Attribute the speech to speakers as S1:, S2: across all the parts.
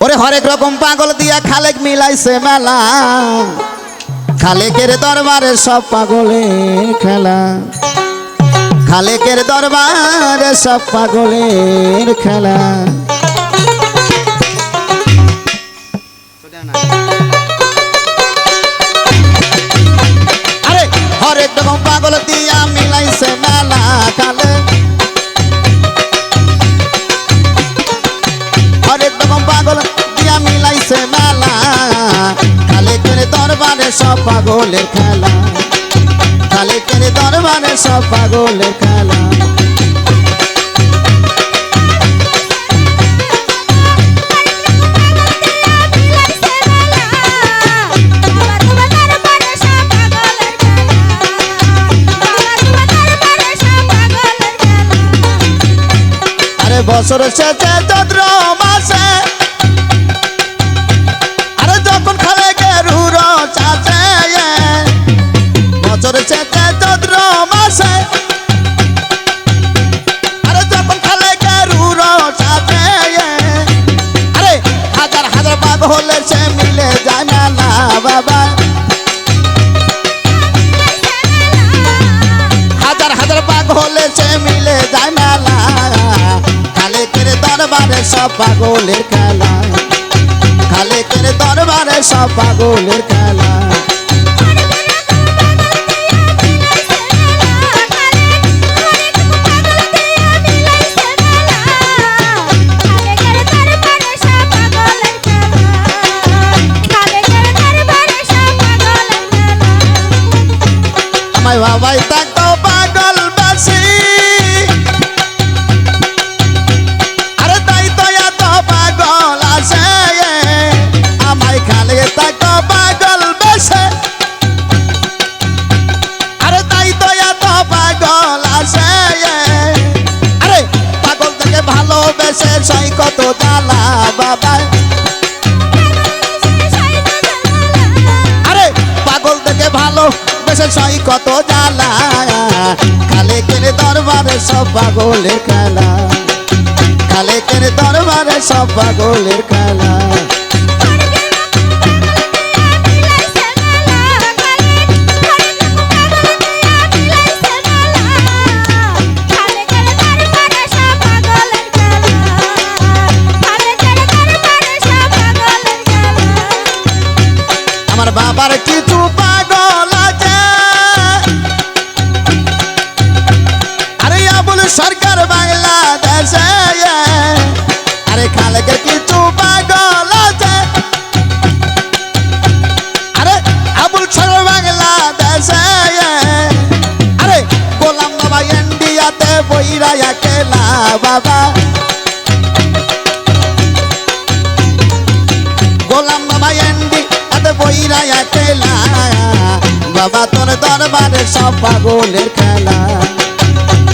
S1: ওরে হরেক রকম পাগল দিয়া খালেক মিলাইছে মেলা, খালেকের দরবারে সব পাগলের খেলা, খালেকের দরবারে সব পাগলের খেলা। আরে হরেক রকম পাগল দিয়া মিলাইছে মেলা, খালে হরেক রকম পাগল দিয়া মিলাইছে মেলা, খালেকের দরবারে সব পাগলের খেলা, খালেকের দরবারে সব পাগলের খেলা। আরে বছর শেষে চৈত্র মাসে, আরে যখন খালেকের উরস আছে, বছর শেষে চৈত্র মাসে, আরে যখন খালেকের উরস আছে, আরে হাজার হাজার পাগল সে মিলে যায় মেলা বাবা, হাজার হাজার পাগল সে মিলে যায় মেলা, খালেকের দরবারে সব পাগলের খেলা, খালেকের দরবারে সব পাগলের খেলা। আমায় বাবাই থাকতো পাগল বেশি, আরে তাই তো এত পাগল আছে, আমায় খালে থাকতো পাগল বেশি, আরে তাই তো এত পাগল আছে, আরে পাগল থেকে ভালোবেসে সই কত জ্বালা বাবা, আরে পাগল থেকে ভালো বেশে সই কত জ্বালা, খালেকের দরবারে সব পাগলের খেলা, খালেকের দরবারে সব পাগলের খেলা। আমার বাবার কিছু পাগল আছে, আরে আবুল সরকার বাংলাদেশে, আরে খালেকের কিছু পাগল আছে, আরে আবুল সরকার বাংলাদেশে, আরে গোলাম বাবা ইন্ডিয়াতে বইরা একেলা বাবা, গোলাম বাবা ইন্ডিয়াতে বইরা একেলা বাবা, তোর দরবারে সব পাগলের খেলা,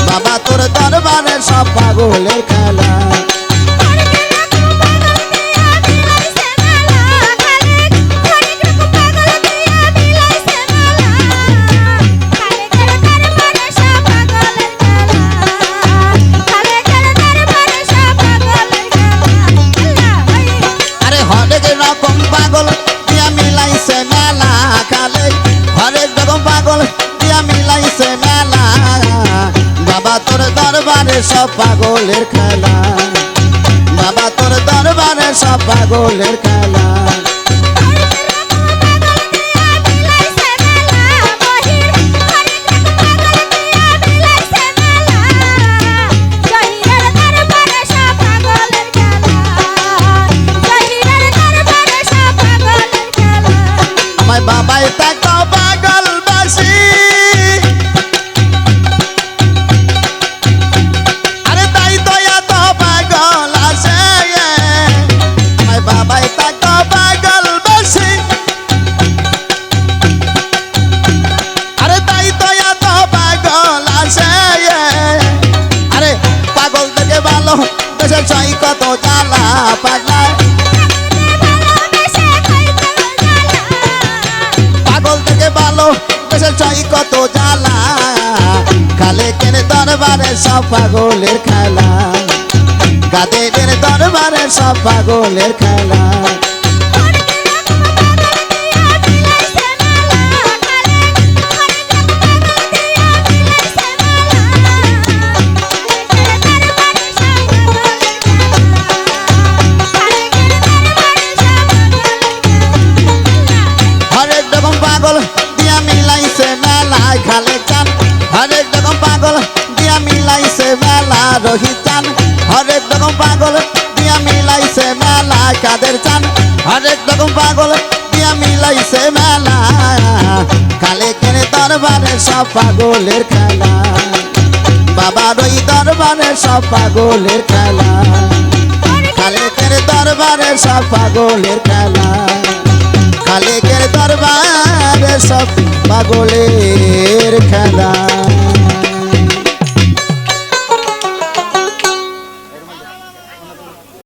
S1: বাবা তোর দরবারে সব পাগলের খেলা। আরে হরেক রকম পাগল দিয়া মিলাইছে মেলা, খালে হরেক রকম পাগল দিয়া মিলাইছে মেলা, বাবা তোর দরবারে সব পাগলের খেলা, বাবা তোর দরবারে সব পাগলের খেলা। আমায় বাবাই থাকতো পাগল বাসি, আরে তাই তো এত পাগল আছে, আমায় বাবাই থাকতো পাগল বাসি, আরে তাই তো এত পাগল আছে, আরে পাগল থেকে ভালো বেশে চাই কত জ্বালা পাগলা, পাগল থেকে ভালো বেশে চাই কত জ্বালা, খালেকের দরবারে সব পাগলের খেলা, কাদের দরবারে সব পাগলের খেলা হরেক রকম পাগল দিয়া মিলাইছে মেলায় খালে চান হরেক রকম পাগল দিয়া মিলাইছে মেলা রোহিত চান হরেক রকম পাগল দিয়া মিলাইছে মেলা কাদের চান হরেক রকম পাগল দিয়া মিলাইছে মেলা কালে কেনে দরবারে সব পাগলের খেলা বাবার ওই দরবারে সব পাগলের খেলা কালে কেনে দরবারে সব পাগলের খেলা কালেকের দরবারে সব পাগলের খেলা